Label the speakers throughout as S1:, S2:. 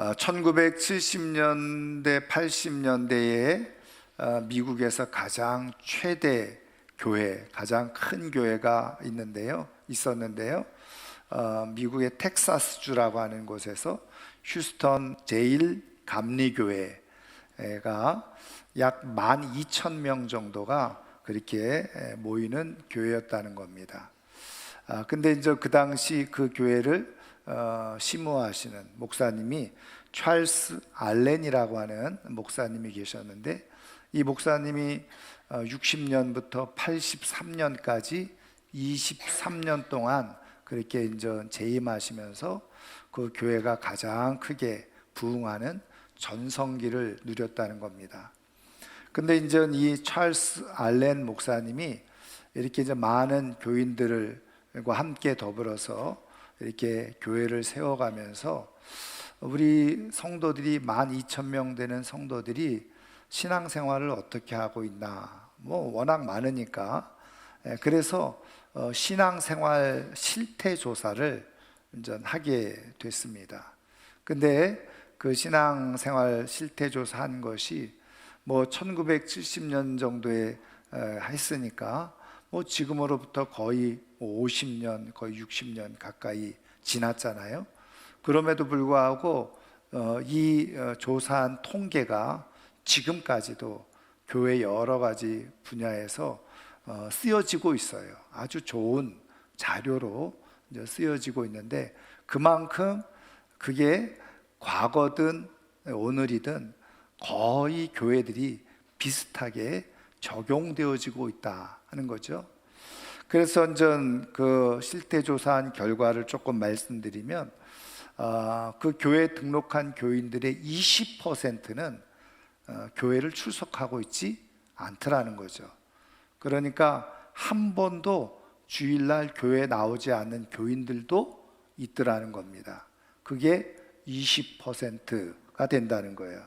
S1: 1970년대, 80년대에 미국에서 가장 최대 교회, 가장 큰 교회가 있었는데요. 미국의 텍사스주라고 하는 곳에서 휴스턴 제일 감리교회가 약 12,000명 정도가 그렇게 모이는 교회였다는 겁니다. 근데 이제 그 당시 그 교회를 심무하시는 목사님이 찰스 알렌이라고 하는 목사님이 계셨는데, 이 목사님이 60년부터 83년까지 23년 동안 그렇게 이제 재임하시면서 그 교회가 가장 크게 부흥하는 전성기를 누렸다는 겁니다. 근데 이제 이 찰스 알렌 목사님이 이렇게 이제 많은 교인들과 함께 더불어서 이렇게 교회를 세워가면서 우리 성도들이 12,000명 되는 성도들이 신앙생활을 어떻게 하고 있나, 워낙 많으니까, 그래서 신앙생활 실태조사를 이제 하게 됐습니다. 근데 그 신앙생활 실태조사한 것이 1970년 정도에 했으니까 지금으로부터 거의 50년, 거의 60년 가까이 지났잖아요. 그럼에도 불구하고 이 조사한 통계가 지금까지도 교회 여러 가지 분야에서 쓰여지고 있어요. 아주 좋은 자료로 이제 쓰여지고 있는데, 그만큼 그게 과거든 오늘이든 거의 교회들이 비슷하게 적용되어지고 있다 하는 거죠. 그래서 전 그 실태조사한 결과를 조금 말씀드리면, 그 교회에 등록한 교인들의 20%는 교회를 출석하고 있지 않더라는 거죠. 그러니까 한 번도 주일날 교회에 나오지 않는 교인들도 있더라는 겁니다. 그게 20%가 된다는 거예요.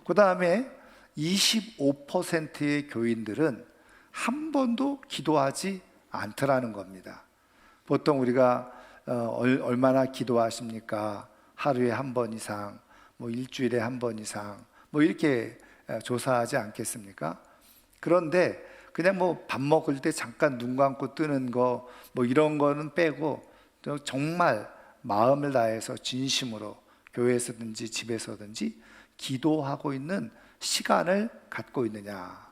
S1: 그 다음에 25%의 교인들은 한 번도 기도하지 않더라는 겁니다. 보통 우리가 얼마나 기도하십니까? 하루에 한 번 이상, 일주일에 한 번 이상, 이렇게 조사하지 않겠습니까? 그런데 그냥 밥 먹을 때 잠깐 눈 감고 뜨는 거, 이런 거는 빼고 정말 마음을 다해서 진심으로 교회에서든지 집에서든지 기도하고 있는 시간을 갖고 있느냐,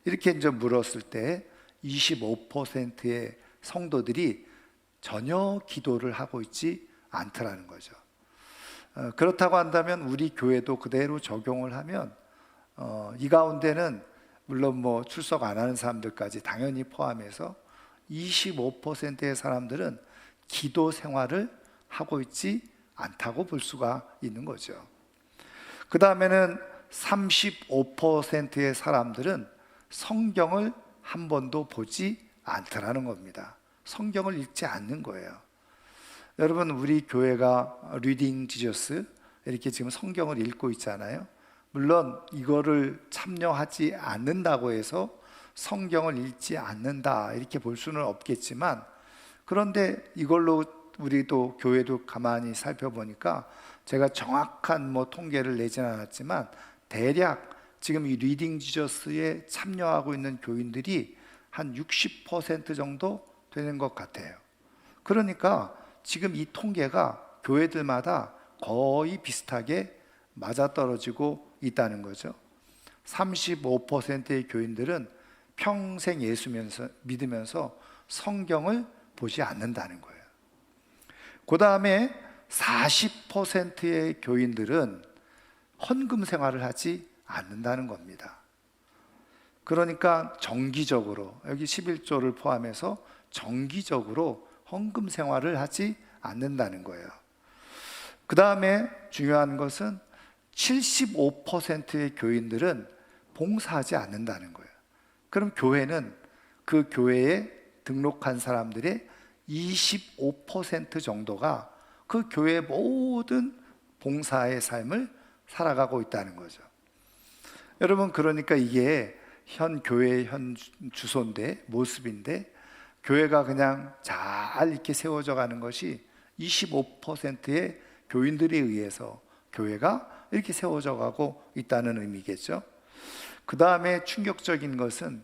S1: 이렇게 이제 물었을 때 25%의 성도들이 전혀 기도를 하고 있지 않더라는 거죠. 그렇다고 한다면 우리 교회도 그대로 적용을 하면 이 가운데는 물론 출석 안 하는 사람들까지 당연히 포함해서 25%의 사람들은 기도 생활을 하고 있지 않다고 볼 수가 있는 거죠. 그 다음에는 35%의 사람들은 성경을 한 번도 보지 않더라는 겁니다. 성경을 읽지 않는 거예요. 여러분, 우리 교회가 리딩 지저스 이렇게 지금 성경을 읽고 있잖아요. 물론 이거를 참여하지 않는다고 해서 성경을 읽지 않는다 이렇게 볼 수는 없겠지만, 그런데 이걸로 우리도 교회도 가만히 살펴보니까, 제가 정확한 통계를 내진 않았지만 대략 지금 이 리딩 지저스에 참여하고 있는 교인들이 한 60% 정도 되는 것 같아요. 그러니까 지금 이 통계가 교회들마다 거의 비슷하게 맞아떨어지고 있다는 거죠. 35%의 교인들은 평생 예수 믿으면서 성경을 보지 않는다는 거예요. 그 다음에 40%의 교인들은 헌금 생활을 하지 않는다는 겁니다. 그러니까 정기적으로, 여기 11조를 포함해서 정기적으로 헌금 생활을 하지 않는다는 거예요. 그 다음에 중요한 것은 75%의 교인들은 봉사하지 않는다는 거예요. 그럼 교회는 그 교회에 등록한 사람들의 25% 정도가 그 교회의 모든 봉사의 삶을 살아가고 있다는 거죠. 여러분, 그러니까 이게 현 교회의 현 주소인데, 모습인데, 교회가 그냥 잘 이렇게 세워져 가는 것이 25%의 교인들에 의해서 교회가 이렇게 세워져 가고 있다는 의미겠죠. 그 다음에 충격적인 것은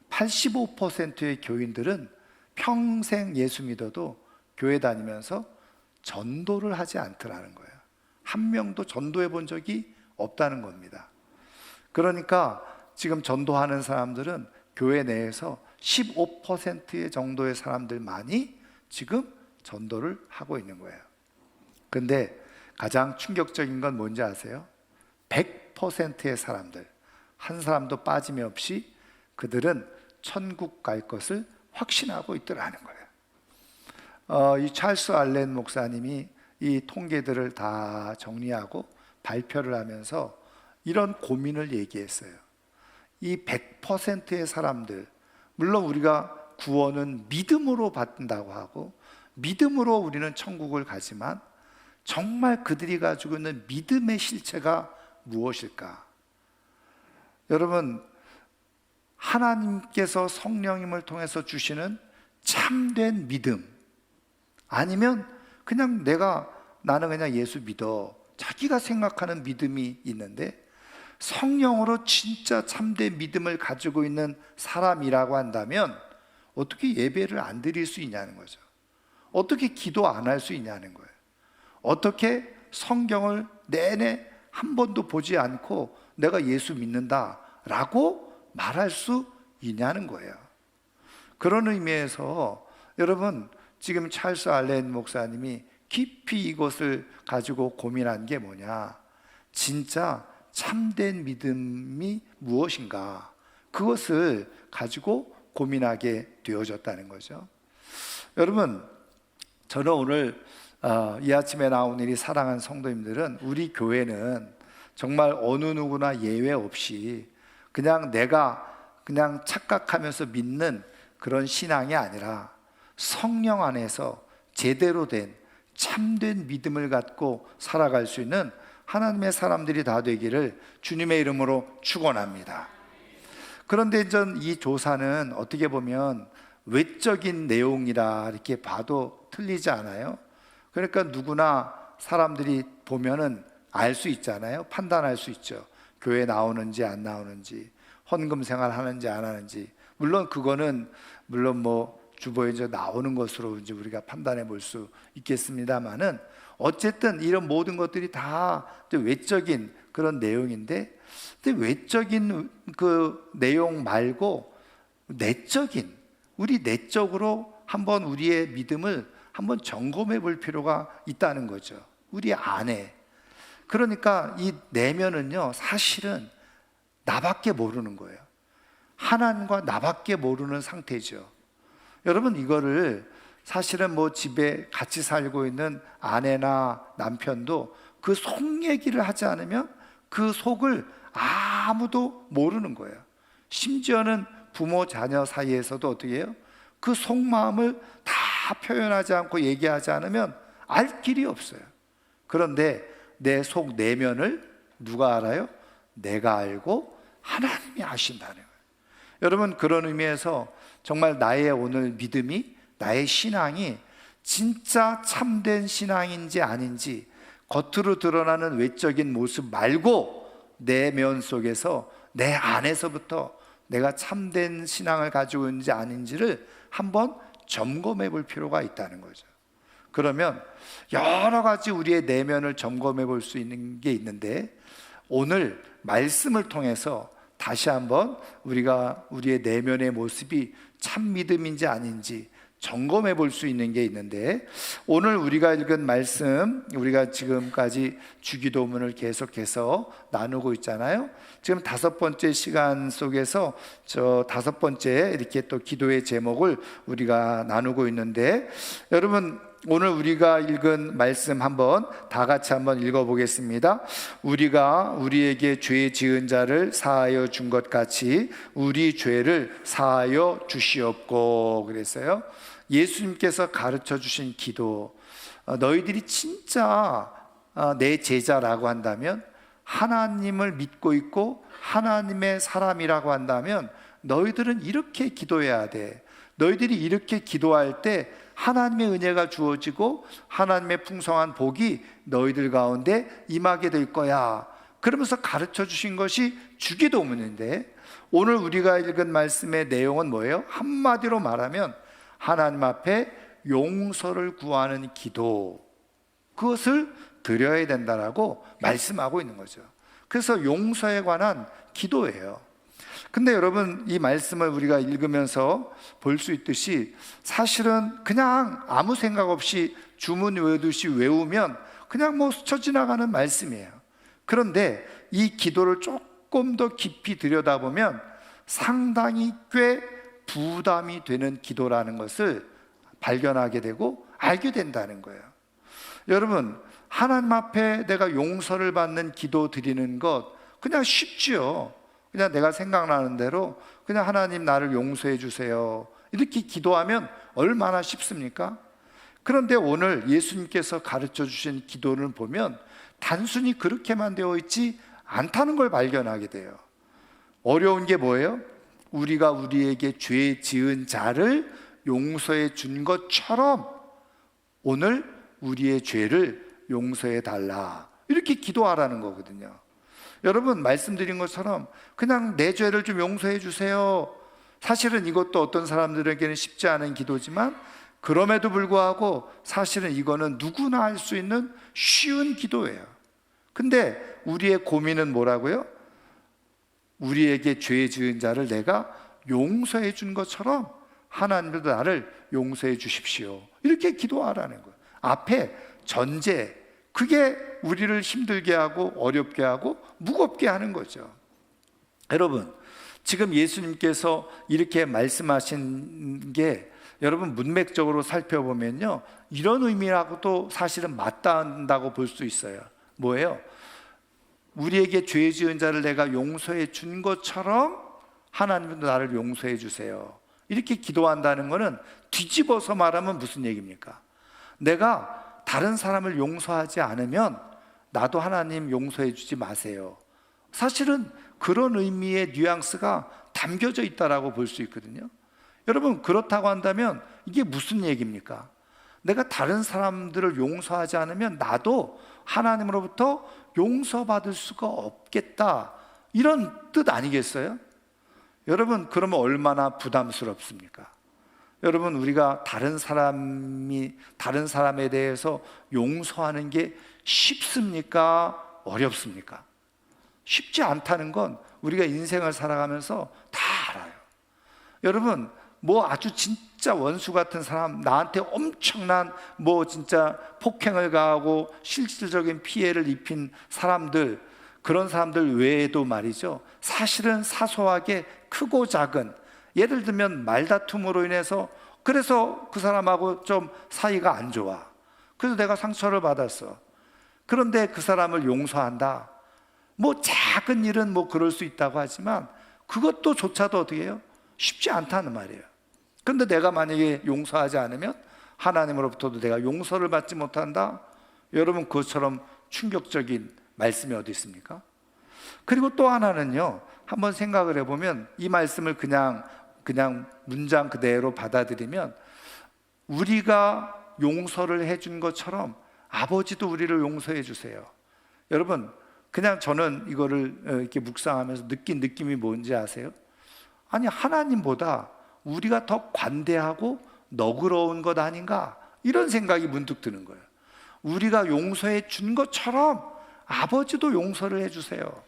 S1: 85%의 교인들은 평생 예수 믿어도 교회 다니면서 전도를 하지 않더라는 거예요. 한 명도 전도해 본 적이 없다는 겁니다. 그러니까 지금 전도하는 사람들은 교회 내에서 15% 정도의 사람들만이 지금 전도를 하고 있는 거예요. 근데 가장 충격적인 건 뭔지 아세요? 100%의 사람들, 한 사람도 빠짐없이 그들은 천국 갈 것을 확신하고 있더라는 거예요. 이 찰스 알렌 목사님이 이 통계들을 다 정리하고 발표를 하면서 이런 고민을 얘기했어요. 이 100%의 사람들, 물론 우리가 구원은 믿음으로 받는다고 하고 믿음으로 우리는 천국을 가지만 정말 그들이 가지고 있는 믿음의 실체가 무엇일까? 여러분, 하나님께서 성령님을 통해서 주시는 참된 믿음, 아니면 그냥 나는 그냥 예수 믿어, 자기가 생각하는 믿음이 있는데 성령으로 진짜 참된 믿음을 가지고 있는 사람이라고 한다면 어떻게 예배를 안 드릴 수 있냐는 거죠. 어떻게 기도 안 할 수 있냐는 거예요. 어떻게 성경을 내내 한 번도 보지 않고 내가 예수 믿는다라고 말할 수 있냐는 거예요. 그런 의미에서 여러분, 지금 찰스 알렌 목사님이 깊이 이것을 가지고 고민한 게 뭐냐, 진짜 참된 믿음이 무엇인가, 그것을 가지고 고민하게 되어졌다는 거죠. 여러분, 저는 오늘 이 아침에 나온 이 사랑하는 성도님들은, 우리 교회는 정말 어느 누구나 예외 없이 그냥 내가 그냥 착각하면서 믿는 그런 신앙이 아니라 성령 안에서 제대로 된 참된 믿음을 갖고 살아갈 수 있는 하나님의 사람들이 다 되기를 주님의 이름으로 축원합니다. 그런데 이 조사는 어떻게 보면 외적인 내용이라 이렇게 봐도 틀리지 않아요? 그러니까 누구나 사람들이 보면은 알 수 있잖아요. 판단할 수 있죠. 교회 나오는지 안 나오는지, 헌금 생활 하는지 안 하는지. 물론 그거는 주보에 나오는 것으로 이제 우리가 판단해 볼 수 있겠습니다만은, 어쨌든 이런 모든 것들이 다 외적인 그런 내용인데, 근데 외적인 그 내용 말고 내적인, 우리 내적으로 한번 우리의 믿음을 한번 점검해 볼 필요가 있다는 거죠. 우리 안에. 그러니까 이 내면은요, 사실은 나밖에 모르는 거예요. 하나님과 나밖에 모르는 상태죠. 여러분, 이거를 사실은 집에 같이 살고 있는 아내나 남편도 그 속 얘기를 하지 않으면 그 속을 아무도 모르는 거예요. 심지어는 부모 자녀 사이에서도 어떻게 해요? 그 속마음을 다 표현하지 않고 얘기하지 않으면 알 길이 없어요. 그런데 내 속 내면을 누가 알아요? 내가 알고 하나님이 아신다는 거예요. 여러분, 그런 의미에서 정말 나의 오늘 믿음이, 나의 신앙이 진짜 참된 신앙인지 아닌지, 겉으로 드러나는 외적인 모습 말고 내면 속에서, 내 안에서부터 내가 참된 신앙을 가지고 있는지 아닌지를 한번 점검해 볼 필요가 있다는 거죠. 그러면 여러 가지 우리의 내면을 점검해 볼 수 있는 게 있는데, 오늘 말씀을 통해서 다시 한번 우리가 우리의 내면의 모습이 참 믿음인지 아닌지 점검해 볼 수 있는 게 있는데, 오늘 우리가 읽은 말씀, 우리가 지금까지 주기도문을 계속해서 나누고 있잖아요. 지금 5번째 시간 속에서 저 5번째 이렇게 또 기도의 제목을 우리가 나누고 있는데, 여러분, 오늘 우리가 읽은 말씀 한번 다 같이 한번 읽어보겠습니다. 우리가 우리에게 죄 지은 자를 사하여 준 것 같이 우리 죄를 사하여 주시옵고 그랬어요. 예수님께서 가르쳐 주신 기도, 너희들이 진짜 내 제자라고 한다면, 하나님을 믿고 있고 하나님의 사람이라고 한다면 너희들은 이렇게 기도해야 돼. 너희들이 이렇게 기도할 때 하나님의 은혜가 주어지고 하나님의 풍성한 복이 너희들 가운데 임하게 될 거야. 그러면서 가르쳐 주신 것이 주기도문인데, 오늘 우리가 읽은 말씀의 내용은 뭐예요? 한마디로 말하면 하나님 앞에 용서를 구하는 기도, 그것을 드려야 된다라고 말씀하고 있는 거죠. 그래서 용서에 관한 기도예요. 근데 여러분, 이 말씀을 우리가 읽으면서 볼 수 있듯이 사실은 그냥 아무 생각 없이 주문 외우듯이 외우면 그냥 뭐 스쳐 지나가는 말씀이에요. 그런데 이 기도를 조금 더 깊이 들여다보면 상당히 꽤 부담이 되는 기도라는 것을 발견하게 되고 알게 된다는 거예요. 여러분, 하나님 앞에 내가 용서를 받는 기도 드리는 것 그냥 쉽지요. 그냥 내가 생각나는 대로 그냥 하나님 나를 용서해 주세요, 이렇게 기도하면 얼마나 쉽습니까? 그런데 오늘 예수님께서 가르쳐 주신 기도를 보면 단순히 그렇게만 되어 있지 않다는 걸 발견하게 돼요. 어려운 게 뭐예요? 우리가 우리에게 죄 지은 자를 용서해 준 것처럼 오늘 우리의 죄를 용서해 달라, 이렇게 기도하라는 거거든요. 여러분, 말씀드린 것처럼 그냥 내 죄를 좀 용서해 주세요, 사실은 이것도 어떤 사람들에게는 쉽지 않은 기도지만 그럼에도 불구하고 사실은 이거는 누구나 할 수 있는 쉬운 기도예요. 근데 우리의 고민은 뭐라고요? 우리에게 죄 지은 자를 내가 용서해 준 것처럼 하나님도 나를 용서해 주십시오, 이렇게 기도하라는 거예요. 앞에 전제, 그게 우리를 힘들게 하고 어렵게 하고 무겁게 하는 거죠. 여러분, 지금 예수님께서 이렇게 말씀하신 게 여러분 문맥적으로 살펴보면요, 이런 의미라고도 사실은 맞닿는다고 볼 수 있어요. 뭐예요? 우리에게 죄 지은 자를 내가 용서해 준 것처럼 하나님도 나를 용서해 주세요, 이렇게 기도한다는 것은 뒤집어서 말하면 무슨 얘기입니까? 내가 다른 사람을 용서하지 않으면 나도 하나님 용서해 주지 마세요, 사실은 그런 의미의 뉘앙스가 담겨져 있다라고 볼 수 있거든요. 여러분, 그렇다고 한다면 이게 무슨 얘기입니까? 내가 다른 사람들을 용서하지 않으면 나도 하나님으로부터 용서받을 수가 없겠다, 이런 뜻 아니겠어요? 여러분, 그러면 얼마나 부담스럽습니까? 여러분, 우리가 다른 사람에 대해서 용서하는 게 쉽습니까? 어렵습니까? 쉽지 않다는 건 우리가 인생을 살아가면서 다 알아요. 여러분, 뭐 아주 진짜 원수 같은 사람, 나한테 엄청난 뭐 진짜 폭행을 가하고 실질적인 피해를 입힌 사람들, 그런 사람들 외에도 말이죠, 사실은 사소하게 크고 작은, 예를 들면 말다툼으로 인해서 그래서 그 사람하고 좀 사이가 안 좋아, 그래서 내가 상처를 받았어. 그런데 그 사람을 용서한다, 뭐 작은 일은 뭐 그럴 수 있다고 하지만 그것도 조차도 어떻게 해요? 쉽지 않다는 말이에요. 그런데 내가 만약에 용서하지 않으면 하나님으로부터도 내가 용서를 받지 못한다? 여러분, 그것처럼 충격적인 말씀이 어디 있습니까? 그리고 또 하나는요, 한번 생각을 해보면 이 말씀을 그냥 문장 그대로 받아들이면 우리가 용서를 해준 것처럼 아버지도 우리를 용서해 주세요. 여러분, 그냥 저는 이거를 이렇게 묵상하면서 느낀 느낌이 뭔지 아세요? 아니, 하나님보다 우리가 더 관대하고 너그러운 것 아닌가, 이런 생각이 문득 드는 거예요. 우리가 용서해 준 것처럼 아버지도 용서를 해주세요.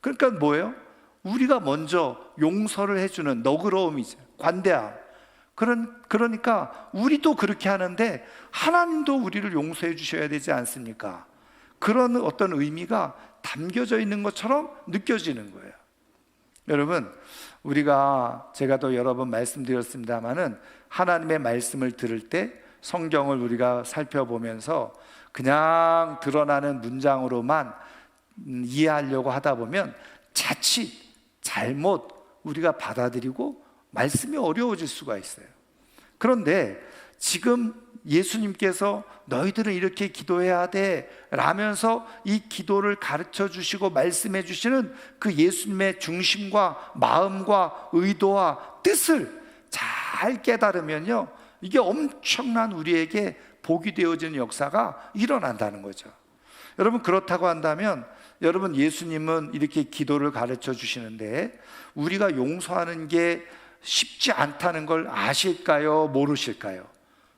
S1: 그러니까 뭐예요? 우리가 먼저 용서를 해주는 너그러움이죠, 관대함. 그러니까 우리도 그렇게 하는데 하나님도 우리를 용서해 주셔야 되지 않습니까? 그런 어떤 의미가 담겨져 있는 것처럼 느껴지는 거예요. 여러분, 제가 또 여러 번 말씀드렸습니다마는 하나님의 말씀을 들을 때 성경을 우리가 살펴보면서 그냥 드러나는 문장으로만 이해하려고 하다 보면 자칫 잘못 우리가 받아들이고 말씀이 어려워질 수가 있어요. 그런데 지금 예수님께서 너희들은 이렇게 기도해야 돼 라면서 이 기도를 가르쳐 주시고 말씀해 주시는 그 예수님의 중심과 마음과 의도와 뜻을 잘 깨달으면요, 이게 엄청난 우리에게 복이 되어지는 역사가 일어난다는 거죠. 여러분, 그렇다고 한다면 여러분, 예수님은 이렇게 기도를 가르쳐 주시는데 우리가 용서하는 게 쉽지 않다는 걸 아실까요? 모르실까요?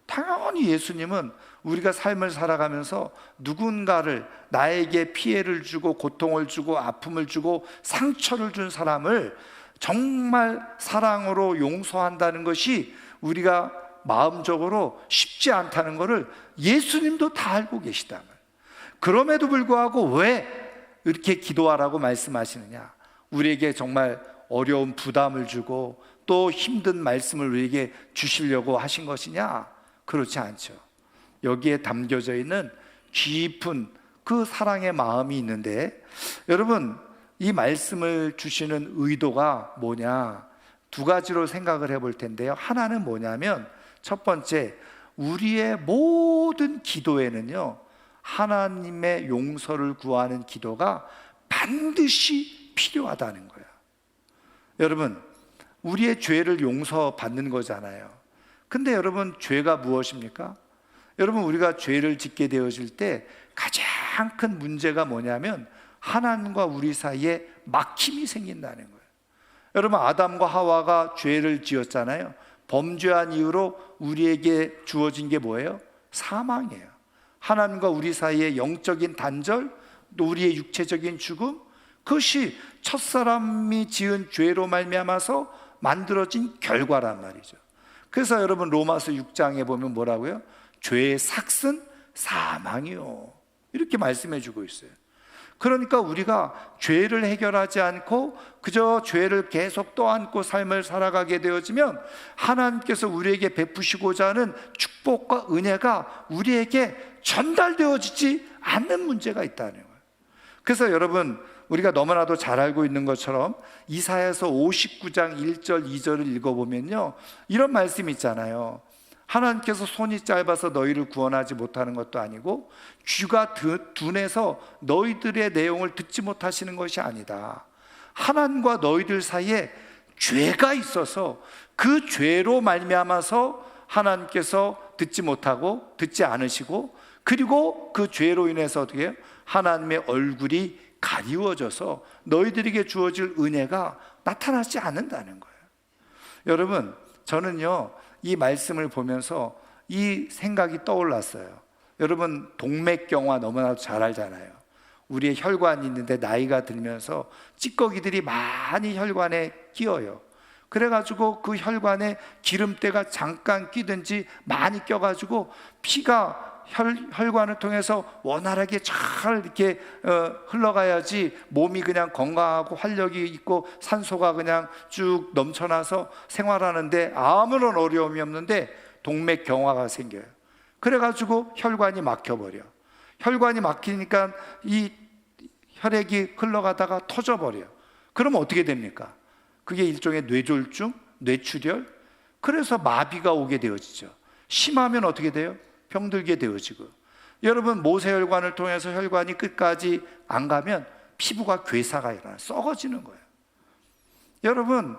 S1: 당연히 예수님은 우리가 삶을 살아가면서 누군가를, 나에게 피해를 주고 고통을 주고 아픔을 주고 상처를 준 사람을 정말 사랑으로 용서한다는 것이 우리가 마음적으로 쉽지 않다는 것을 예수님도 다 알고 계시다. 그럼에도 불구하고 왜 이렇게 기도하라고 말씀하시느냐? 우리에게 정말 어려운 부담을 주고 또 힘든 말씀을 우리에게 주시려고 하신 것이냐? 그렇지 않죠. 여기에 담겨져 있는 깊은 그 사랑의 마음이 있는데, 여러분, 이 말씀을 주시는 의도가 뭐냐? 두 가지로 생각을 해볼 텐데요. 하나는 뭐냐면, 첫 번째, 우리의 모든 기도에는요, 하나님의 용서를 구하는 기도가 반드시 필요하다는 거예요. 여러분, 우리의 죄를 용서받는 거잖아요. 근데 여러분, 죄가 무엇입니까? 여러분, 우리가 죄를 짓게 되어질 때 가장 큰 문제가 뭐냐면 하나님과 우리 사이에 막힘이 생긴다는 거예요. 여러분, 아담과 하와가 죄를 지었잖아요. 범죄한 이유로 우리에게 주어진 게 뭐예요? 사망이에요. 하나님과 우리 사이의 영적인 단절, 또 우리의 육체적인 죽음, 그것이 첫사람이 지은 죄로 말미암아서 만들어진 결과란 말이죠. 그래서 여러분, 로마서 6장에 보면 뭐라고요? 죄의 삭은 사망이요, 이렇게 말씀해 주고 있어요. 그러니까 우리가 죄를 해결하지 않고 그저 죄를 계속 떠안고 삶을 살아가게 되어지면 하나님께서 우리에게 베푸시고자 하는 축복과 은혜가 우리에게 전달되어지지 않는 문제가 있다는 거예요. 그래서 여러분, 우리가 너무나도 잘 알고 있는 것처럼 이사야서 59장 1절 2절을 읽어보면요, 이런 말씀이 있잖아요. 하나님께서 손이 짧아서 너희를 구원하지 못하는 것도 아니고 귀가 둔해서 너희들의 내용을 듣지 못하시는 것이 아니다. 하나님과 너희들 사이에 죄가 있어서 그 죄로 말미암아서 하나님께서 듣지 못하고 듣지 않으시고, 그리고 그 죄로 인해서 어떻게 해요? 하나님의 얼굴이 가리워져서 너희들에게 주어질 은혜가 나타나지 않는다는 거예요. 여러분, 저는요, 이 말씀을 보면서 이 생각이 떠올랐어요. 여러분, 동맥경화 너무나도 잘 알잖아요. 우리의 혈관이 있는데 나이가 들면서 찌꺼기들이 많이 혈관에 끼어요. 그래가지고 그 혈관에 기름때가 잠깐 끼든지 많이 껴가지고 피가 혈관을 통해서 원활하게 잘 이렇게 흘러가야지 몸이 그냥 건강하고 활력이 있고 산소가 그냥 쭉 넘쳐나서 생활하는데 아무런 어려움이 없는데 동맥경화가 생겨요. 그래가지고 혈관이 막혀버려. 혈관이 막히니까 이 혈액이 흘러가다가 터져버려. 그러면 어떻게 됩니까? 그게 일종의 뇌졸중, 뇌출혈, 그래서 마비가 오게 되어지죠. 심하면 어떻게 돼요? 병들게 되어지고. 여러분, 모세혈관을 통해서 혈관이 끝까지 안 가면 피부가 괴사가 일어나 썩어지는 거예요. 여러분,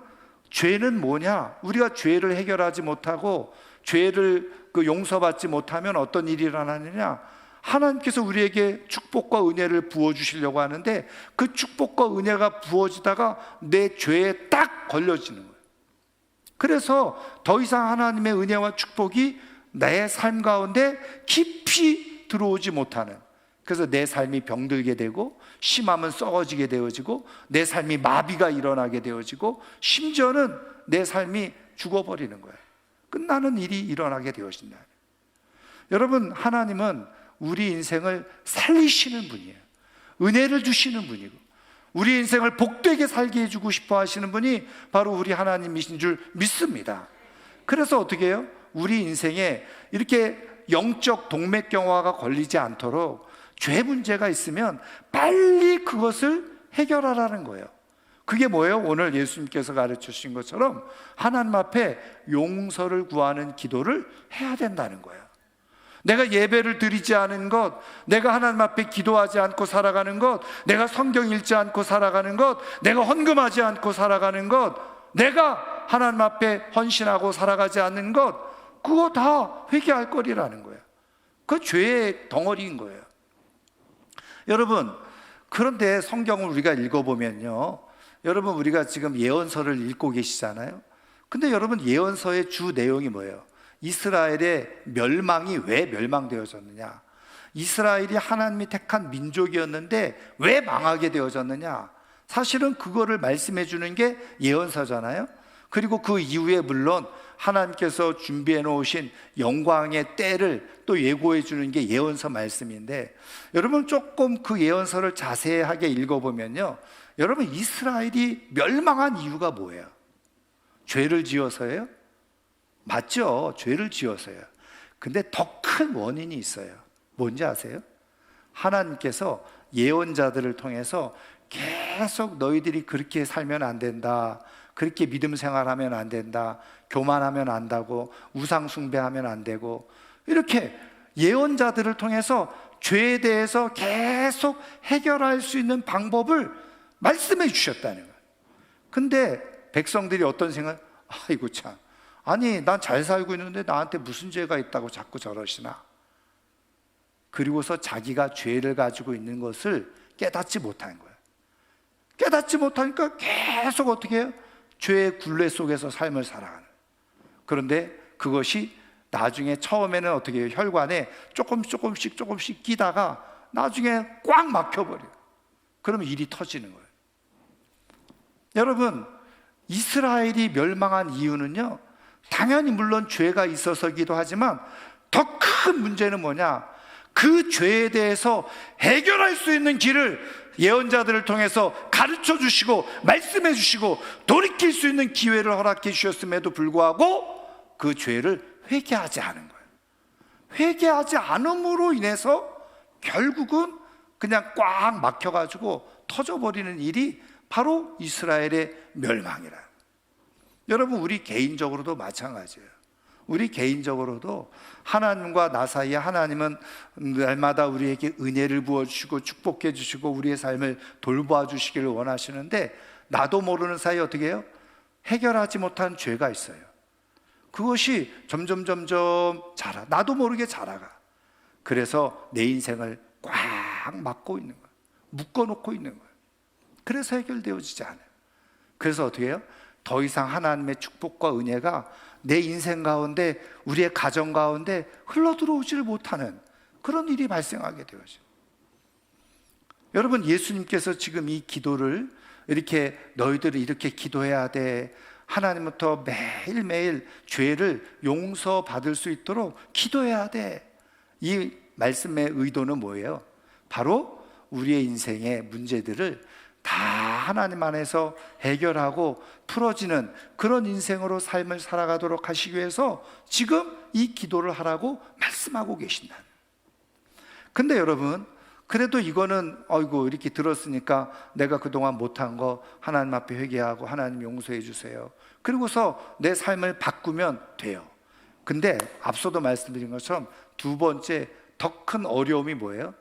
S1: 죄는 뭐냐? 우리가 죄를 해결하지 못하고 죄를 용서받지 못하면 어떤 일이 일어나느냐? 하나님께서 우리에게 축복과 은혜를 부어주시려고 하는데 그 축복과 은혜가 부어지다가 내 죄에 딱 걸려지는 거예요. 그래서 더 이상 하나님의 은혜와 축복이 내 삶 가운데 깊이 들어오지 못하는, 그래서 내 삶이 병들게 되고 심하면 썩어지게 되어지고 내 삶이 마비가 일어나게 되어지고 심지어는 내 삶이 죽어버리는 거예요. 끝나는 일이 일어나게 되어진다. 여러분, 하나님은 우리 인생을 살리시는 분이에요. 은혜를 주시는 분이고 우리 인생을 복되게 살게 해주고 싶어 하시는 분이 바로 우리 하나님이신 줄 믿습니다. 그래서 어떻게 해요? 우리 인생에 이렇게 영적 동맥경화가 걸리지 않도록 죄 문제가 있으면 빨리 그것을 해결하라는 거예요. 그게 뭐예요? 오늘 예수님께서 가르쳐 주신 것처럼 하나님 앞에 용서를 구하는 기도를 해야 된다는 거예요. 내가 예배를 드리지 않은 것, 내가 하나님 앞에 기도하지 않고 살아가는 것, 내가 성경 읽지 않고 살아가는 것, 내가 헌금하지 않고 살아가는 것, 내가 하나님 앞에 헌신하고 살아가지 않는 것, 그거 다 회개할 거리라는 거예요. 그 죄의 덩어리인 거예요. 여러분, 그런데 성경을 우리가 읽어보면요, 여러분 우리가 지금 예언서를 읽고 계시잖아요. 근데 여러분 예언서의 주 내용이 뭐예요? 이스라엘의 멸망이 왜 멸망되어졌느냐, 이스라엘이 하나님이 택한 민족이었는데 왜 망하게 되어졌느냐, 사실은 그거를 말씀해 주는 게 예언서잖아요. 그리고 그 이후에 물론 하나님께서 준비해 놓으신 영광의 때를 또 예고해 주는 게 예언서 말씀인데, 여러분 조금 그 예언서를 자세하게 읽어보면요, 여러분 이스라엘이 멸망한 이유가 뭐예요? 죄를 지어서예요? 맞죠, 죄를 지어서요. 근데 더 큰 원인이 있어요. 뭔지 아세요? 하나님께서 예언자들을 통해서 계속 너희들이 그렇게 살면 안 된다, 그렇게 믿음 생활하면 안 된다, 교만하면 안 되고 우상 숭배하면 안 되고, 이렇게 예언자들을 통해서 죄에 대해서 계속 해결할 수 있는 방법을 말씀해 주셨다는 거예요. 근데 백성들이 어떤 생각? 아이고 참, 아니 난 잘 살고 있는데 나한테 무슨 죄가 있다고 자꾸 저러시나. 그리고서 자기가 죄를 가지고 있는 것을 깨닫지 못하는 거예요. 깨닫지 못하니까 계속 어떻게 해요? 죄의 굴레 속에서 삶을 살아가는. 그런데 그것이 나중에 처음에는 어떻게 해요? 혈관에 조금씩 끼다가 나중에 꽉 막혀버려요. 그러면 일이 터지는 거예요. 여러분, 이스라엘이 멸망한 이유는요, 당연히 물론 죄가 있어서기도 하지만 더 큰 문제는 뭐냐, 그 죄에 대해서 해결할 수 있는 길을 예언자들을 통해서 가르쳐 주시고 말씀해 주시고 돌이킬 수 있는 기회를 허락해 주셨음에도 불구하고 그 죄를 회개하지 않은 거예요. 회개하지 않음으로 인해서 결국은 그냥 꽉 막혀가지고 터져버리는 일이 바로 이스라엘의 멸망이라. 여러분, 우리 개인적으로도 마찬가지예요. 우리 개인적으로도 하나님과 나 사이에 하나님은 날마다 우리에게 은혜를 부어주시고 축복해 주시고 우리의 삶을 돌봐 주시기를 원하시는데, 나도 모르는 사이에 어떻게 해요? 해결하지 못한 죄가 있어요. 그것이 점점 자라, 나도 모르게 자라가. 그래서 내 인생을 꽉 막고 있는 거예요. 묶어놓고 있는 거예요. 그래서 해결되어지지 않아요. 그래서 어떻게 해요? 더 이상 하나님의 축복과 은혜가 내 인생 가운데, 우리의 가정 가운데 흘러들어오지를 못하는 그런 일이 발생하게 되어져요. 여러분, 예수님께서 지금 이 기도를 이렇게, 너희들이 이렇게 기도해야 돼, 하나님부터 매일매일 죄를 용서받을 수 있도록 기도해야 돼, 이 말씀의 의도는 뭐예요? 바로 우리의 인생의 문제들을 다 하나님 안에서 해결하고 풀어지는 그런 인생으로 삶을 살아가도록 하시기 위해서 지금 이 기도를 하라고 말씀하고 계신다. 근데 여러분, 그래도 이거는 아이고 이렇게 들었으니까 내가 그동안 못한 거 하나님 앞에 회개하고 하나님 용서해 주세요, 그리고서 내 삶을 바꾸면 돼요. 근데 앞서도 말씀드린 것처럼 두 번째 더 큰 어려움이 뭐예요?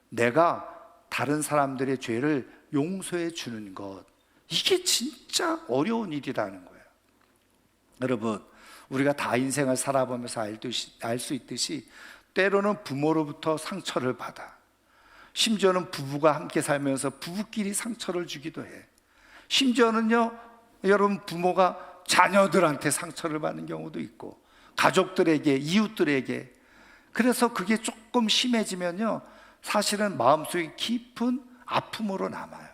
S1: 내가 다른 사람들의 죄를 용서해 주는 것, 이게 진짜 어려운 일이라는 거예요. 여러분, 우리가 다 인생을 살아보면서 알 수 있듯이 때로는 부모로부터 상처를 받아, 심지어는 부부가 함께 살면서 부부끼리 상처를 주기도 해. 심지어는요, 여러분, 부모가 자녀들한테 상처를 받는 경우도 있고, 가족들에게, 이웃들에게. 그래서 그게 조금 심해지면요, 사실은 마음속에 깊은 아픔으로 남아요.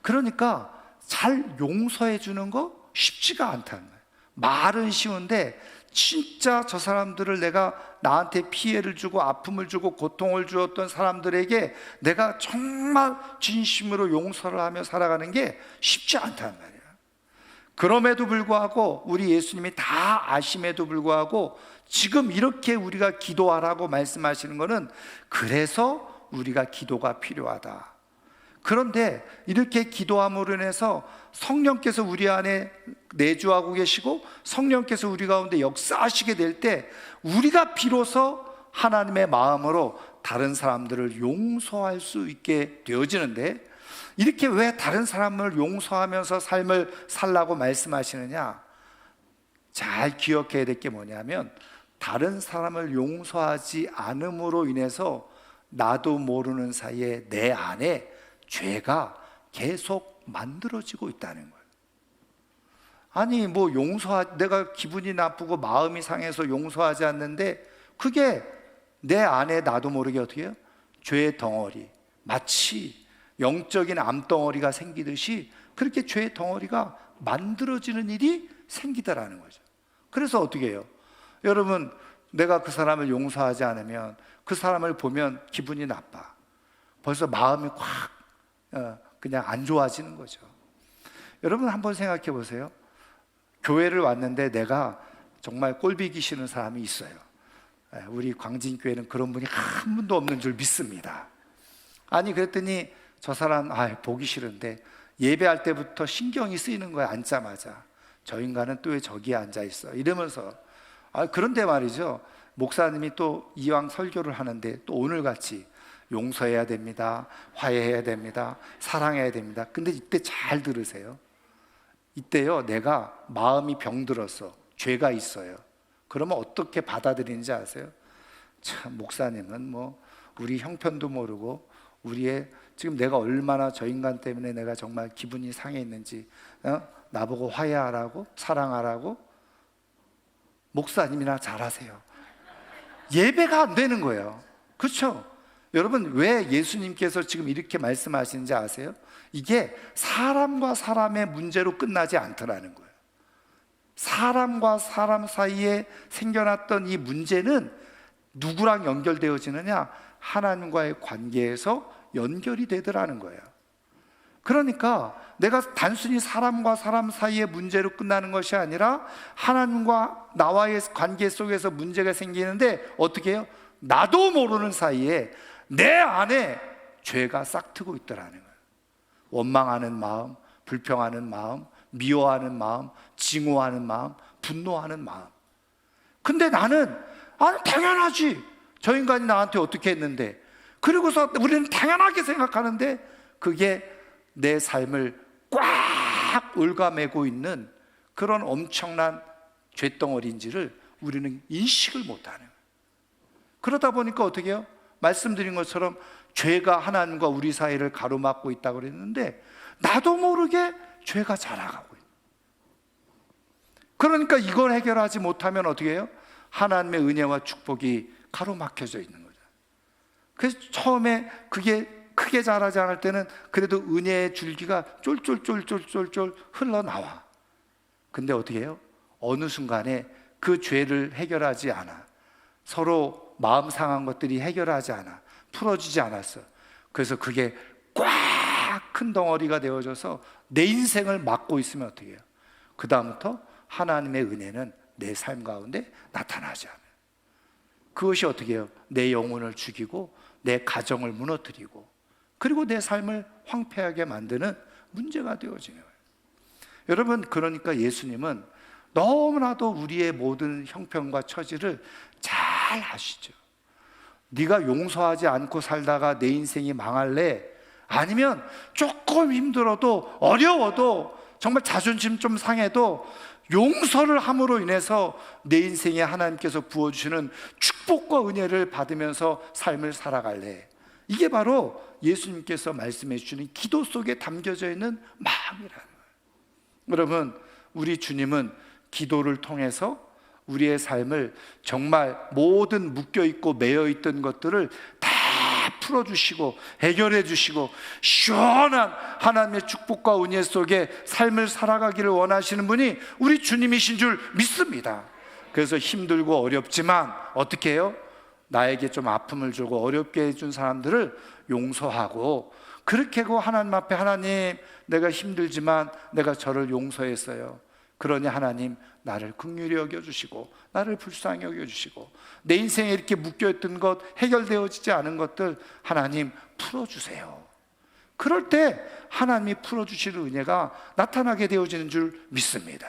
S1: 그러니까 잘 용서해 주는 거 쉽지가 않다는 거예요. 말은 쉬운데 진짜 저 사람들을, 내가 나한테 피해를 주고 아픔을 주고 고통을 주었던 사람들에게 내가 정말 진심으로 용서를 하며 살아가는 게 쉽지 않다는 말이에요. 그럼에도 불구하고 우리 예수님이 다 아심에도 불구하고 지금 이렇게 우리가 기도하라고 말씀하시는 것은, 그래서 우리가 기도가 필요하다. 그런데 이렇게 기도함으로 인해서 성령께서 우리 안에 내주하고 계시고 성령께서 우리 가운데 역사하시게 될 때, 우리가 비로소 하나님의 마음으로 다른 사람들을 용서할 수 있게 되어지는데, 이렇게 왜 다른 사람을 용서하면서 삶을 살라고 말씀하시느냐? 잘 기억해야 될 게 뭐냐면, 다른 사람을 용서하지 않음으로 인해서 나도 모르는 사이에 내 안에 죄가 계속 만들어지고 있다는 거예요. 아니 뭐 내가 기분이 나쁘고 마음이 상해서 용서하지 않는데, 그게 내 안에 나도 모르게 어떻게 해요? 죄의 덩어리, 마치 영적인 암덩어리가 생기듯이 그렇게 죄의 덩어리가 만들어지는 일이 생기더라는 거죠. 그래서 어떻게 해요? 여러분, 내가 그 사람을 용서하지 않으면 그 사람을 보면 기분이 나빠. 벌써 마음이 확 그냥 안 좋아지는 거죠. 여러분 한번 생각해 보세요. 교회를 왔는데 내가 정말 꼴보기 싫은 사람이 있어요. 우리 광진교회는 그런 분이 한 분도 없는 줄 믿습니다. 아니 그랬더니 저 사람 보기 싫은데 예배할 때부터 신경이 쓰이는 거야. 앉자마자 저 인간은 또 왜 저기에 앉아있어 이러면서. 그런데 말이죠, 목사님이 또 이왕 설교를 하는데 또 오늘같이 용서해야 됩니다, 화해해야 됩니다, 사랑해야 됩니다. 근데 이때 잘 들으세요. 이때요, 내가 마음이 병들었어, 죄가 있어요. 그러면 어떻게 받아들이는지 아세요? 참, 목사님은 뭐 우리 형편도 모르고 우리의 지금 내가 얼마나 저 인간 때문에 내가 정말 기분이 상해 있는지 나보고 화해하라고, 사랑하라고? 목사님이나 잘하세요. 예배가 안 되는 거예요. 그렇죠? 여러분, 왜 예수님께서 지금 이렇게 말씀하시는지 아세요? 이게 사람과 사람의 문제로 끝나지 않더라는 거예요. 사람과 사람 사이에 생겨났던 이 문제는 누구랑 연결되어지느냐? 하나님과의 관계에서 연결이 되더라는 거예요. 그러니까 내가 단순히 사람과 사람 사이의 문제로 끝나는 것이 아니라 하나님과 나와의 관계 속에서 문제가 생기는데 어떻게 해요? 나도 모르는 사이에 내 안에 죄가 싹트고 있더라는 거예요. 원망하는 마음, 불평하는 마음, 미워하는 마음, 증오하는 마음, 분노하는 마음. 근데 나는 당연하지, 저 인간이 나한테 어떻게 했는데, 그리고서 우리는 당연하게 생각하는데 그게 내 삶을 꽉 옭아매고 있는 그런 엄청난 죄덩어리인지를 우리는 인식을 못하는 거예요. 그러다 보니까 어떻게 해요? 말씀드린 것처럼 죄가 하나님과 우리 사이를 가로막고 있다고 그랬는데 나도 모르게 죄가 자라가고 있어요. 그러니까 이걸 해결하지 못하면 어떻게 해요? 하나님의 은혜와 축복이 가로막혀져 있는 거죠. 그래서 처음에 그게 크게 자라지 않을 때는 그래도 은혜의 줄기가 쫄쫄쫄쫄쫄쫄 흘러나와. 근데 어떻게 해요? 어느 순간에 그 죄를 해결하지 않아, 서로 마음 상한 것들이 해결하지 않아, 풀어지지 않았어. 그래서 그게 꽉 큰 덩어리가 되어져서 내 인생을 막고 있으면 어떻게 해요? 그 다음부터 하나님의 은혜는 내 삶 가운데 나타나지 않아요. 그것이 어떻게 해요? 내 영혼을 죽이고 내 가정을 무너뜨리고 그리고 내 삶을 황폐하게 만드는 문제가 되어지는 거예요. 여러분, 그러니까 예수님은 너무나도 우리의 모든 형편과 처지를 잘 아시죠. 네가 용서하지 않고 살다가 내 인생이 망할래? 아니면 조금 힘들어도, 어려워도, 정말 자존심 좀 상해도 용서를 함으로 인해서 내 인생에 하나님께서 부어주시는 축복과 은혜를 받으면서 삶을 살아갈래? 이게 바로 예수님께서 말씀해 주시는 기도 속에 담겨져 있는 마음이라는 거예요. 여러분, 우리 주님은 기도를 통해서 우리의 삶을 정말 모든 묶여있고 매여있던 것들을 다 풀어주시고 해결해 주시고 시원한 하나님의 축복과 은혜 속에 삶을 살아가기를 원하시는 분이 우리 주님이신 줄 믿습니다. 그래서 힘들고 어렵지만 어떻게 해요? 나에게 좀 아픔을 주고 어렵게 해준 사람들을 용서하고, 그렇게 하고 하나님 앞에, 하나님, 내가 힘들지만 내가 저를 용서했어요. 그러니 하나님 나를 긍휼히 여겨주시고 나를 불쌍히 여겨주시고 내 인생에 이렇게 묶여있던 것, 해결되어지지 않은 것들 하나님 풀어주세요. 그럴 때 하나님이 풀어주실 은혜가 나타나게 되어지는 줄 믿습니다.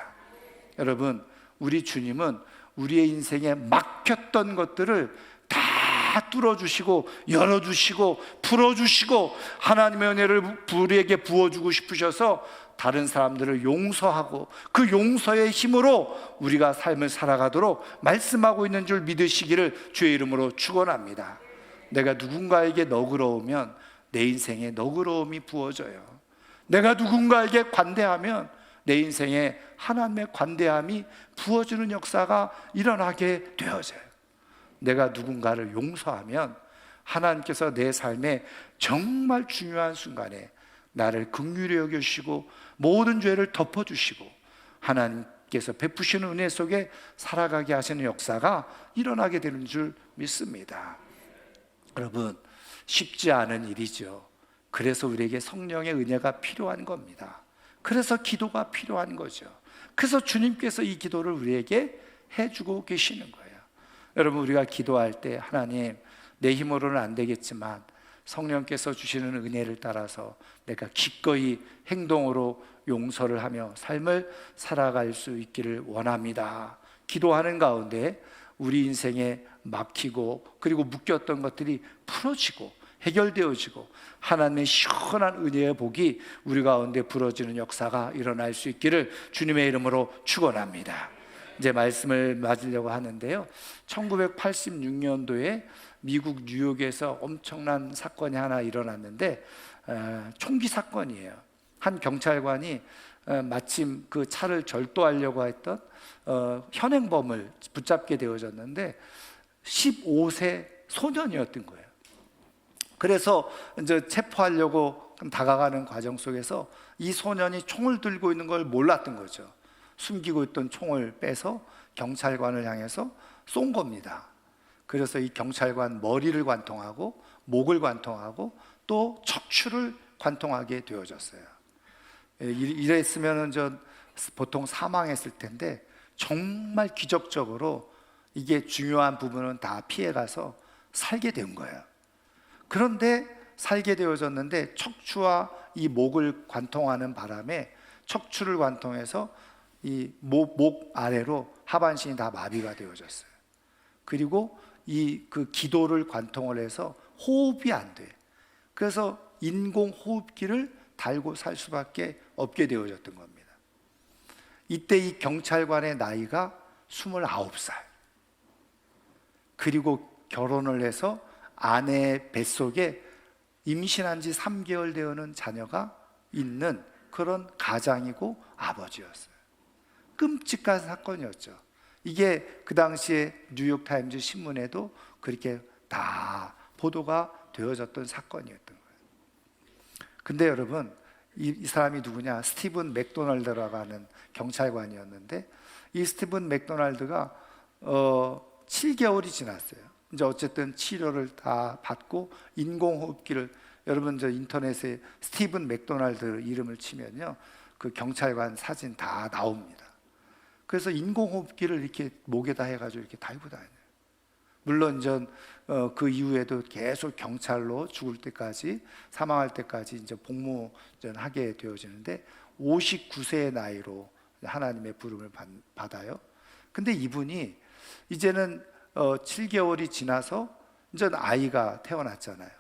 S1: 여러분, 우리 주님은 우리의 인생에 막혔던 것들을 다 뚫어주시고 열어주시고 풀어주시고 하나님의 은혜를 우리에게 부어주고 싶으셔서 다른 사람들을 용서하고 그 용서의 힘으로 우리가 삶을 살아가도록 말씀하고 있는 줄 믿으시기를 주의 이름으로 축원합니다. 내가 누군가에게 너그러우면 내 인생에 너그러움이 부어져요. 내가 누군가에게 관대하면 내 인생에 하나님의 관대함이 부어주는 역사가 일어나게 되어져요. 내가 누군가를 용서하면 하나님께서 내 삶에 정말 중요한 순간에 나를 긍휼히 여겨주시고 모든 죄를 덮어주시고 하나님께서 베푸시는 은혜 속에 살아가게 하시는 역사가 일어나게 되는 줄 믿습니다. 여러분, 쉽지 않은 일이죠. 그래서 우리에게 성령의 은혜가 필요한 겁니다. 그래서 기도가 필요한 거죠. 그래서 주님께서 이 기도를 우리에게 해주고 계시는 거예요. 여러분, 우리가 기도할 때 하나님, 내 힘으로는 안 되겠지만 성령께서 주시는 은혜를 따라서 내가 기꺼이 행동으로 용서를 하며 삶을 살아갈 수 있기를 원합니다. 기도하는 가운데 우리 인생에 막히고 그리고 묶였던 것들이 풀어지고 해결되어지고 하나님의 시원한 은혜의 복이 우리 가운데 불어지는 역사가 일어날 수 있기를 주님의 이름으로 축원합니다. 이제 말씀을 맞으려고 하는데요, 1986년도에 미국 뉴욕에서 엄청난 사건이 하나 일어났는데 총기 사건이에요. 한 경찰관이 마침 그 차를 절도하려고 했던 현행범을 붙잡게 되어졌는데 15세 소년이었던 거예요. 그래서 이제 체포하려고 다가가는 과정 속에서 이 소년이 총을 들고 있는 걸 몰랐던 거죠. 숨기고 있던 총을 빼서 경찰관을 향해서 쏜 겁니다. 그래서 이 경찰관 머리를 관통하고 목을 관통하고 또 척추를 관통하게 되어졌어요. 이랬으면 보통 사망했을 텐데 정말 기적적으로 이게 중요한 부분은 다 피해가서 살게 된 거예요. 그런데 살게 되어졌는데 척추와 이 목을 관통하는 바람에 척추를 관통해서 이 목 아래로 하반신이 다 마비가 되어졌어요. 그리고 그 기도를 관통을 해서 호흡이 안 돼. 그래서 인공 호흡기를 달고 살 수밖에 없게 되어졌던 겁니다. 이때 이 경찰관의 나이가 29살. 그리고 결혼을 해서 아내의 뱃속에 임신한 지 3개월 되어는 자녀가 있는 그런 가장이고 아버지였어요. 끔찍한 사건이었죠. 이게 그 당시에 뉴욕타임즈 신문에도 그렇게 다 보도가 되어졌던 사건이었던 거예요. 근데 여러분, 이 사람이 누구냐? 스티븐 맥도날드라고 하는 경찰관이었는데 이 스티븐 맥도날드가 7개월이 지났어요. 이제 어쨌든 치료를 다 받고 인공호흡기를, 여러분 저 인터넷에 스티븐 맥도날드 이름을 치면요, 그 경찰관 사진 다 나옵니다. 그래서 인공호흡기를 이렇게 목에다 해가지고 이렇게 달고 다녀요. 물론 그 이후에도 계속 경찰로 죽을 때까지, 사망할 때까지 이제 복무하게 되어지는데 59세의 나이로 하나님의 부름을 받아요. 근데 이분이 이제는 7개월이 지나서 이제 아이가 태어났잖아요.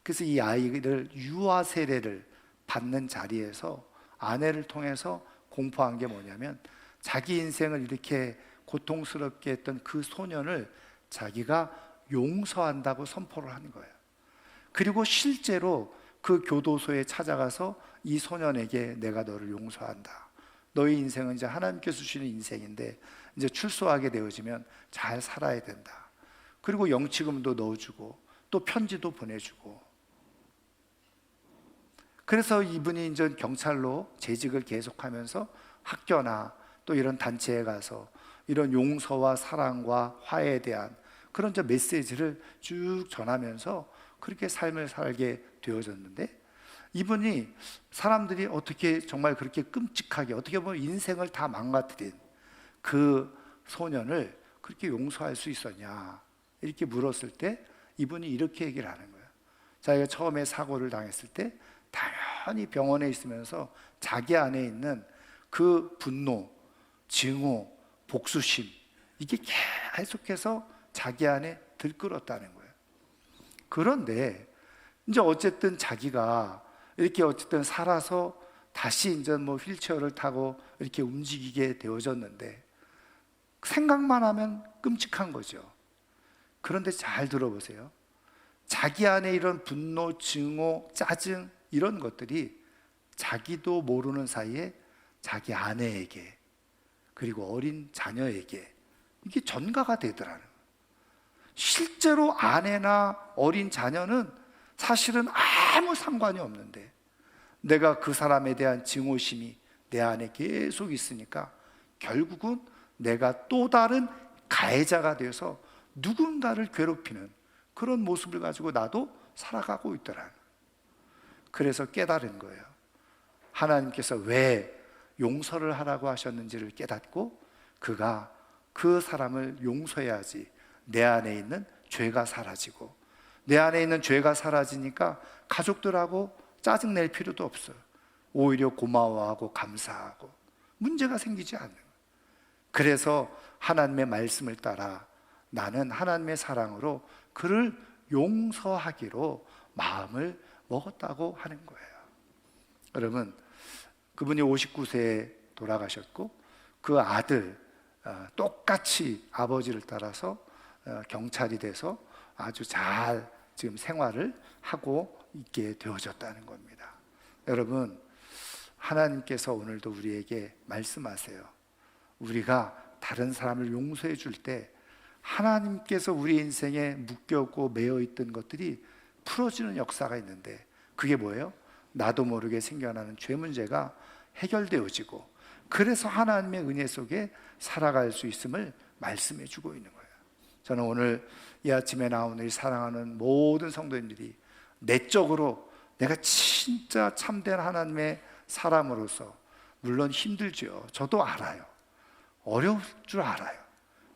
S1: 그래서 이 아이를 유아 세례를 받는 자리에서 아내를 통해서 공포한 게 뭐냐면, 자기 인생을 이렇게 고통스럽게 했던 그 소년을 자기가 용서한다고 선포를 하는 거예요. 그리고 실제로 그 교도소에 찾아가서 이 소년에게 내가 너를 용서한다. 너의 인생은 이제 하나님께서 주시는 인생인데 이제 출소하게 되어지면 잘 살아야 된다. 그리고 영치금도 넣어주고 또 편지도 보내주고. 그래서 이분이 이제 경찰로 재직을 계속하면서 학교나 또 이런 단체에 가서 이런 용서와 사랑과 화해에 대한 그런 메시지를 쭉 전하면서 그렇게 삶을 살게 되어졌는데, 이분이 사람들이 어떻게 정말 그렇게 끔찍하게, 어떻게 보면 인생을 다 망가뜨린 그 소년을 그렇게 용서할 수 있었냐 이렇게 물었을 때 이분이 이렇게 얘기를 하는 거예요. 자기가 처음에 사고를 당했을 때 당연히 병원에 있으면서 자기 안에 있는 그 분노, 증오, 복수심, 이게 계속해서 자기 안에 들끓었다는 거예요. 그런데 이제 어쨌든 자기가 이렇게 어쨌든 살아서 다시 이제 뭐 휠체어를 타고 이렇게 움직이게 되어졌는데 생각만 하면 끔찍한 거죠. 그런데 잘 들어보세요. 자기 안에 이런 분노, 증오, 짜증 이런 것들이 자기도 모르는 사이에 자기 아내에게 그리고 어린 자녀에게 이게 전가가 되더라는 거예요. 실제로 아내나 어린 자녀는 사실은 아무 상관이 없는데 내가 그 사람에 대한 증오심이 내 안에 계속 있으니까 결국은 내가 또 다른 가해자가 되어서 누군가를 괴롭히는 그런 모습을 가지고 나도 살아가고 있더라. 그래서 깨달은 거예요. 하나님께서 왜 용서를 하라고 하셨는지를 깨닫고 그가 그 사람을 용서해야지 내 안에 있는 죄가 사라지고, 내 안에 있는 죄가 사라지니까 가족들하고 짜증낼 필요도 없어요. 오히려 고마워하고 감사하고 문제가 생기지 않는 거예요. 그래서 하나님의 말씀을 따라 나는 하나님의 사랑으로 그를 용서하기로 마음을 먹었다고 하는 거예요. 여러분, 그분이 59세에 돌아가셨고 그 아들 똑같이 아버지를 따라서 경찰이 돼서 아주 잘 지금 생활을 하고 있게 되어졌다는 겁니다. 여러분, 하나님께서 오늘도 우리에게 말씀하세요. 우리가 다른 사람을 용서해 줄 때 하나님께서 우리 인생에 묶여있고 매여있던 것들이 풀어지는 역사가 있는데 그게 뭐예요? 나도 모르게 생겨나는 죄 문제가 해결되어지고 그래서 하나님의 은혜 속에 살아갈 수 있음을 말씀해 주고 있는 거예요. 저는 오늘 이 아침에 나온 이 사랑하는 모든 성도님들이 내적으로 내가 진짜 참된 하나님의 사람으로서 물론 힘들죠. 저도 알아요. 어려울 줄 알아요.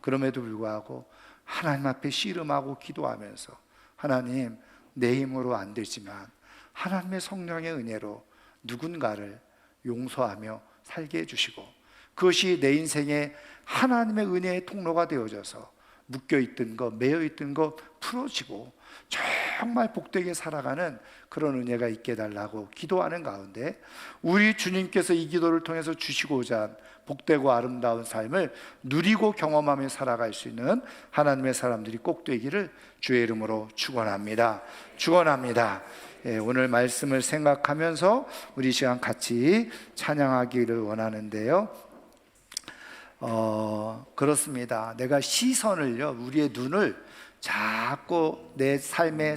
S1: 그럼에도 불구하고 하나님 앞에 씨름하고 기도하면서 하나님, 내 힘으로 안 되지만 하나님의 성령의 은혜로 누군가를 용서하며 살게 해주시고 그것이 내 인생에 하나님의 은혜의 통로가 되어져서 묶여있던 것, 매여있던 것 풀어지고 정말 복되게 살아가는 그런 은혜가 있게 해달라고 기도하는 가운데 우리 주님께서 이 기도를 통해서 주시고자 한 복되고 아름다운 삶을 누리고 경험하며 살아갈 수 있는 하나님의 사람들이 꼭 되기를 주의 이름으로 축원합니다. 축원합니다. 오늘 말씀을 생각하면서 우리 시간 같이 찬양하기를 원하는데요. 그렇습니다. 내가 시선을요, 우리의 눈을 자꾸 내 삶의